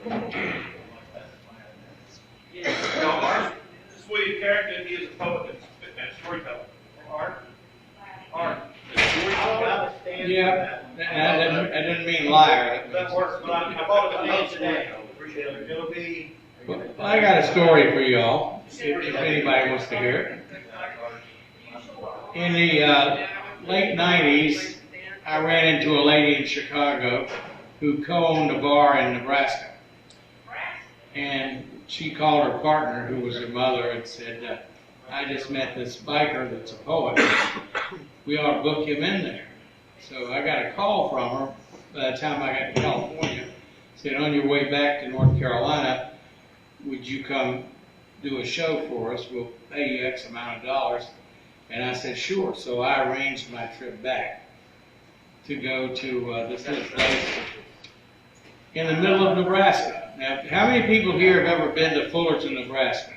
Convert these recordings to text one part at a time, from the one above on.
Now, Art, this William Carrington, he is a poet and storyteller. Art. Yeah, I didn't mean liar. That works, but I bought it a today. It'll be. Well, I got a story for y'all, if anybody wants to hear it. In the late 90s, I ran into a lady in Chicago who co-owned a bar in Nebraska. And she called her partner, who was her mother, and said, I just met this biker that's a poet. We ought to book him in there. So I got a call from her by the time I got to California. Said, on your way back to North Carolina, would you come do a show for us? We'll pay you X amount of dollars. And I said, sure. So I arranged my trip back to go to this little place in the middle of Nebraska. Now, how many people here have ever been to Fullerton, Nebraska?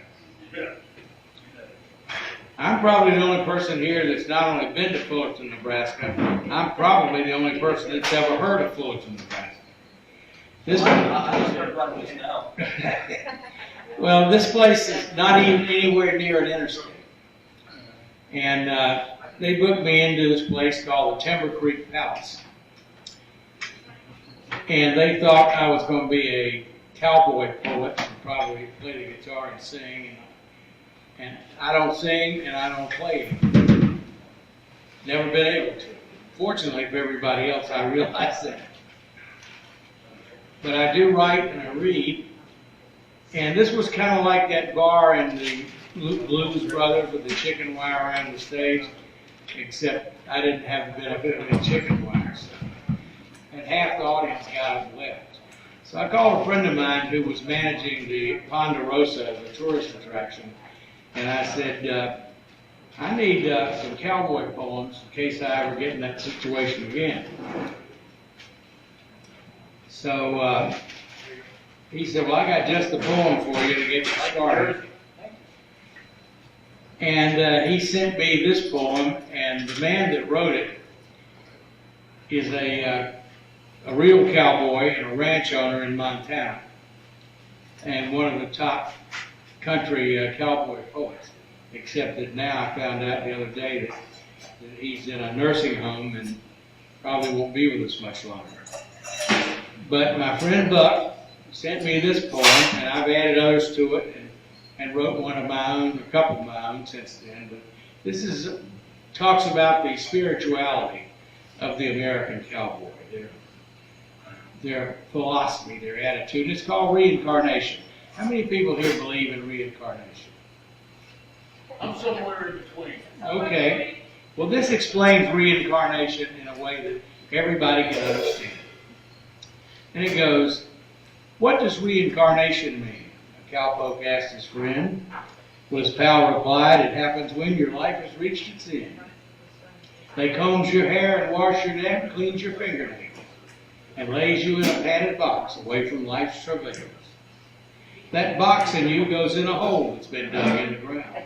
I'm probably the only person here that's not only been to Fullerton, Nebraska, I'm probably the only person that's ever heard of Fullerton, Nebraska. This I just heard about this now. Well, this place is not even anywhere near an interstate. And they booked me into this place called the Timber Creek Palace. And they thought I was going to be a cowboy poet and probably play the guitar and sing. And I don't sing and I don't play. Never been able to. Fortunately for everybody else, I realize that. But I do write and I read. And this was kind of like that bar in the Blues Brothers with the chicken wire around the stage, except I didn't have the benefit of the chicken wire. So. And half the audience got up and left. So I called a friend of mine who was managing the Ponderosa, the tourist attraction, and I said, I need some cowboy poems in case I ever get in that situation again. So he said, well, I got just the poem for you to get you started. And he sent me this poem, and the man that wrote it is a real cowboy and a ranch owner in Montana, and one of the top country cowboy poets. Except that now I found out the other day that he's in a nursing home and probably won't be with us much longer. But my friend Buck sent me this poem, and I've added others to it, and wrote one of my own, a couple of my own since then. But this talks about the spirituality of the American cowboy, their philosophy, their attitude. It's called reincarnation. How many people here believe in reincarnation? I'm somewhere in between. Okay. Well, this explains reincarnation in a way that everybody can understand. And it goes, what does reincarnation mean? A cowpoke asked his friend. Well, his pal replied, it happens when your life has reached its end. They combs your hair and wash your neck, cleans your fingernails, and lays you in a padded box away from life's travails. That box in you goes in a hole that's been dug in the ground.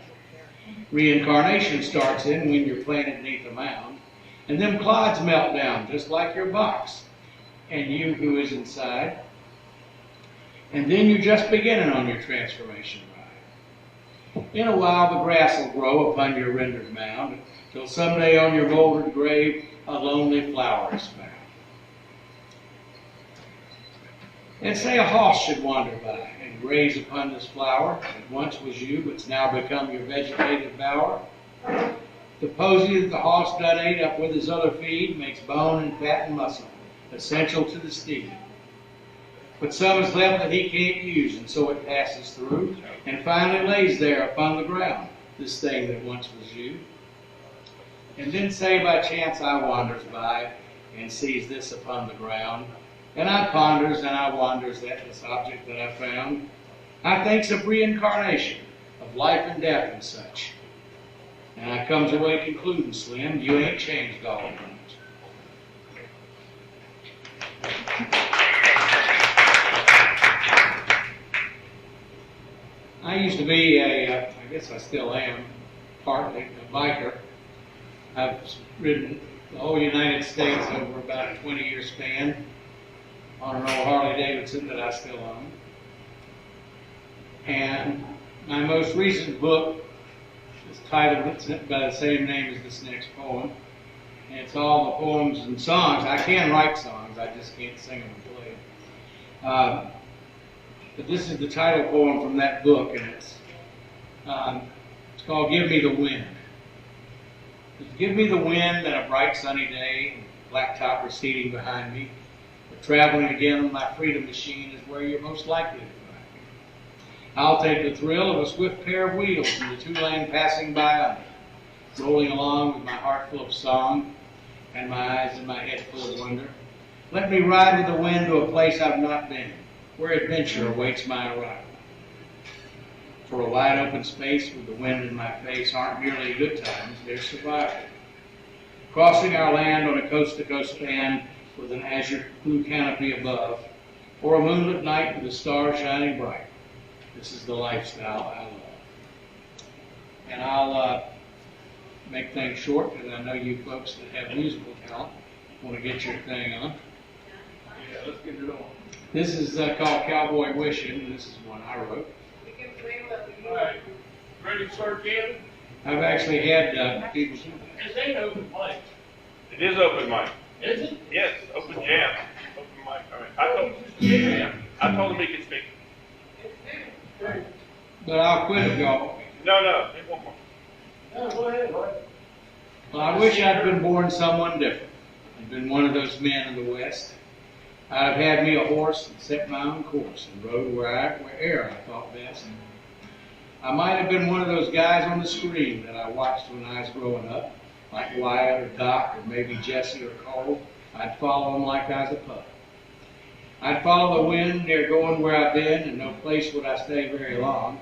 Reincarnation starts in when you're planted beneath a mound, and them clods melt down just like your box, and you who is inside. And then you're just beginning on your transformation ride. In a while the grass will grow upon your rendered mound, till someday on your molded grave a lonely flower is found. And say a hoss should wander by and graze upon this flower that once was you, but's now become your vegetative bower. The posy that the hoss done ate up with his other feed makes bone and fat and muscle essential to the steed. But some is left that he can't use, and so it passes through, and finally lays there upon the ground, this thing that once was you. And then say by chance I wanders by, and sees this upon the ground, and I ponders and I wonders at this object that I found. I thinks of reincarnation, of life and death and such. And I comes away concluding, Slim, you ain't changed all of much. I used to be I guess I still am, partly a biker. I've ridden the whole United States over about a 20-year span. on an old Harley Davidson that I still own. And my most recent book is titled by the same name as this next poem. And it's all the poems and songs. I can write songs, I just can't sing them and play them. But this is the title poem from that book, and it's called Give Me the Wind. Give me the wind and a bright sunny day, blacktop receding behind me. But traveling again on my freedom machine is where you're most likely to find me. I'll take the thrill of a swift pair of wheels and the two-lane passing by on me, rolling along with my heart full of song and my eyes and my head full of wonder. Let me ride with the wind to a place I've not been, where adventure awaits my arrival. For a wide open space with the wind in my face aren't merely good times, they're survival. Crossing our land on a coast-to-coast span with an azure blue canopy above, or a moonlit night with the stars shining bright. This is the lifestyle I love. And I'll make things short, because I know you folks that have musical talent want to get your thing on. Yeah, let's get it on. This is called Cowboy Wishing, and this is one I wrote. All right, ready to start jamming? I've actually had people do that. This ain't open mic, It is open mic. is it? Yes, open jam. Open mic. All right. I told him he could speak. But I'll quit if y'all. No, there's one more. No, go ahead, Roy. Well, I wish I'd been born someone different. I'd been one of those men in the West. I'd have had me a horse and set my own course and rode where'er I thought best. I might have been one of those guys on the screen that I watched when I was growing up, like Wyatt or Doc or maybe Jesse or Cole. I'd follow them like I was a pup. I'd follow the wind near going where I've been, and no place would I stay very long.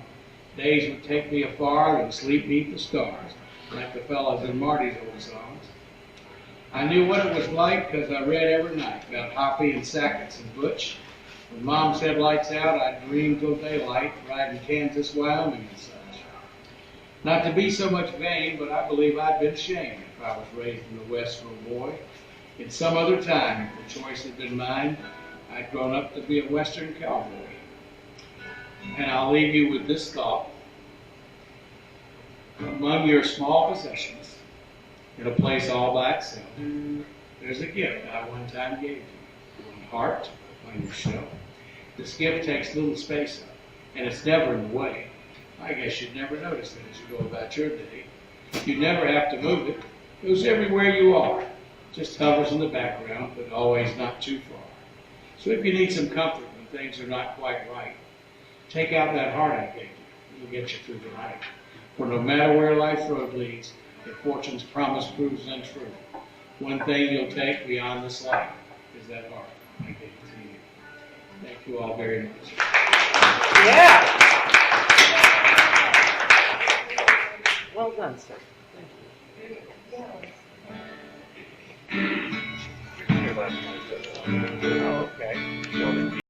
Days would take me afar and sleep beneath the stars, like the fellas in Marty's old songs. I knew what it was like because I read every night about Hoppy and Sackett's and Butch. When Mom said lights out, I'd dream till daylight, riding Kansas, Wyoming and such. Not to be so much vain, but I believe I'd been shamed if I was raised in the West for a boy. In some other time, if the choice had been mine, I'd grown up to be a Western cowboy. And I'll leave you with this thought. Among your small possessions, in a place all by itself, there's a gift I one time gave you. One heart on your shelf. This gift takes little space up, and it's never in the way. I guess you'd never notice it as you go about your day. You'd never have to move it. It goes everywhere you are. Just hovers in the background, but always not too far. So if you need some comfort when things are not quite right, take out that heart I gave you. It'll get you through the night. For no matter where life's road leads, if fortune's promise proves untrue, one thing you'll take beyond this life is that heart I gave to you. Thank you all very much. Yeah. Well done, sir. Thank you. Your last one. Oh, okay.